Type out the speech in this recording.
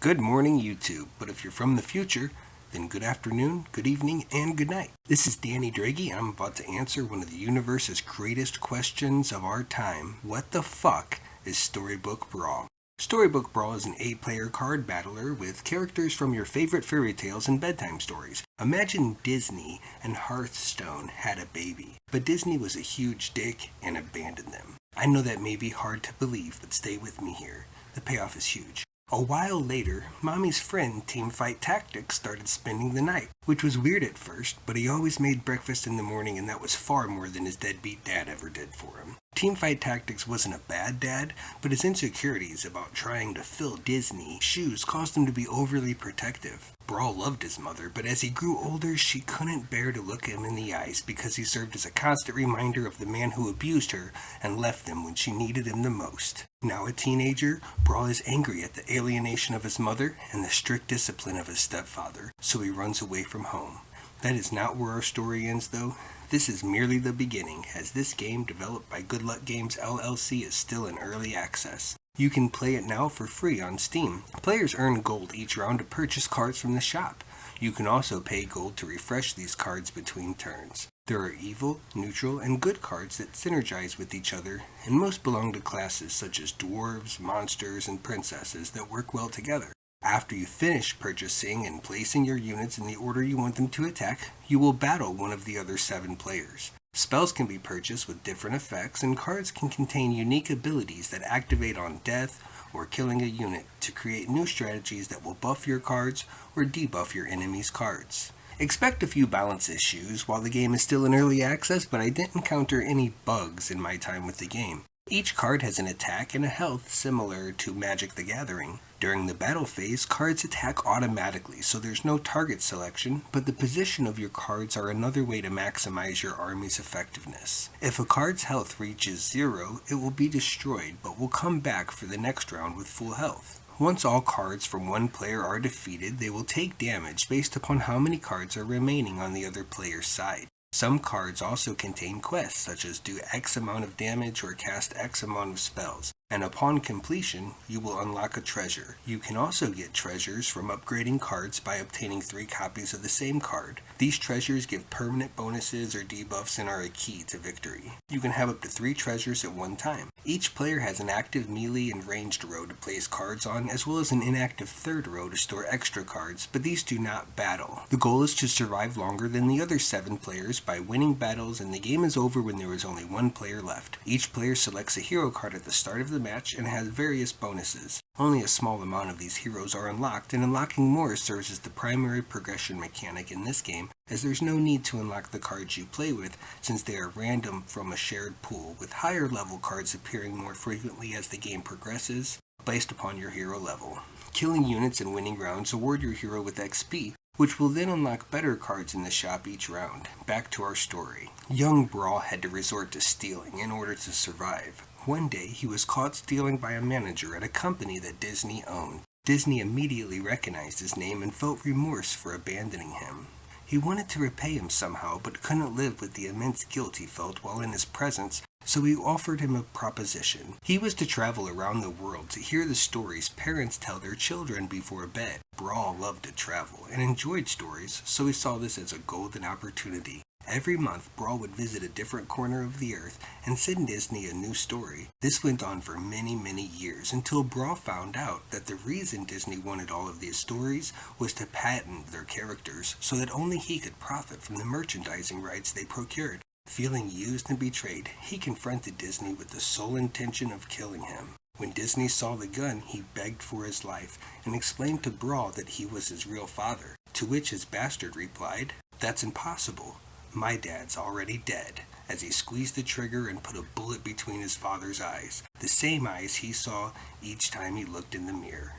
Good morning, YouTube, but if you're from the future, then good afternoon, good evening, and good night. This is Danny Draghi, and I'm about to answer one of the universe's greatest questions of our time. What the fuck is Storybook Brawl? Storybook Brawl is an 8-player card battler with characters from your favorite fairy tales and bedtime stories. Imagine Disney and Hearthstone had a baby, but Disney was a huge dick and abandoned them. I know that may be hard to believe, but stay with me here. The payoff is huge. A while later, Mommy's friend Teamfight Tactics started spending the night, which was weird at first, but he always made breakfast in the morning and that was far more than his deadbeat dad ever did for him. Teamfight Tactics wasn't a bad dad, but his insecurities about trying to fill Disney's shoes caused him to be overly protective. Brawl loved his mother, but as he grew older, she couldn't bear to look him in the eyes because he served as a constant reminder of the man who abused her and left them when she needed him the most. Now a teenager, Brawl is angry at the alienation of his mother and the strict discipline of his stepfather, so he runs away from home. That is not where our story ends, though. This is merely the beginning, as this game, developed by Good Luck Games LLC, is still in early access. You can play it now for free on Steam. Players earn gold each round to purchase cards from the shop. You can also pay gold to refresh these cards between turns. There are evil, neutral, and good cards that synergize with each other, and most belong to classes such as dwarves, monsters, and princesses that work well together. After you finish purchasing and placing your units in the order you want them to attack, you will battle one of the other 7 players. Spells can be purchased with different effects, and cards can contain unique abilities that activate on death or killing a unit to create new strategies that will buff your cards or debuff your enemy's cards. Expect a few balance issues while the game is still in early access, but I didn't encounter any bugs in my time with the game. Each card has an attack and a health similar to Magic the Gathering. During the battle phase, cards attack automatically, so there's no target selection, but the position of your cards are another way to maximize your army's effectiveness. If a card's health reaches 0, it will be destroyed, but will come back for the next round with full health. Once all cards from one player are defeated, they will take damage based upon how many cards are remaining on the other player's side. Some cards also contain quests, such as do X amount of damage or cast X amount of spells, and upon completion, you will unlock a treasure. You can also get treasures from upgrading cards by obtaining 3 copies of the same card. These treasures give permanent bonuses or debuffs and are a key to victory. You can have up to 3 treasures at one time. Each player has an active melee and ranged row to place cards on, as well as an inactive third row to store extra cards, but these do not battle. The goal is to survive longer than the other 7 players by winning battles, and the game is over when there is only 1 player left. Each player selects a hero card at the start of the match and has various bonuses. Only a small amount of these heroes are unlocked, and unlocking more serves as the primary progression mechanic in this game, as there's no need to unlock the cards you play with since they are random from a shared pool, with higher level cards appearing more frequently as the game progresses, based upon your hero level. Killing units and winning rounds award your hero with XP, which will then unlock better cards in the shop each round. Back to our story. Young Brawl had to resort to stealing in order to survive. One day, he was caught stealing by a manager at a company that Disney owned. Disney immediately recognized his name and felt remorse for abandoning him. He wanted to repay him somehow, but couldn't live with the immense guilt he felt while in his presence, so he offered him a proposition. He was to travel around the world to hear the stories parents tell their children before bed. Brawl loved to travel and enjoyed stories, so he saw this as a golden opportunity. Every month, Brawl would visit a different corner of the earth and send Disney a new story. This went on for many, many years until Brawl found out that the reason Disney wanted all of these stories was to patent their characters so that only he could profit from the merchandising rights they procured. Feeling used and betrayed, he confronted Disney with the sole intention of killing him. When Disney saw the gun, he begged for his life and explained to Brawl that he was his real father, to which his bastard replied, "That's impossible. My dad's already dead," as he squeezed the trigger and put a bullet between his father's eyes, the same eyes he saw each time he looked in the mirror.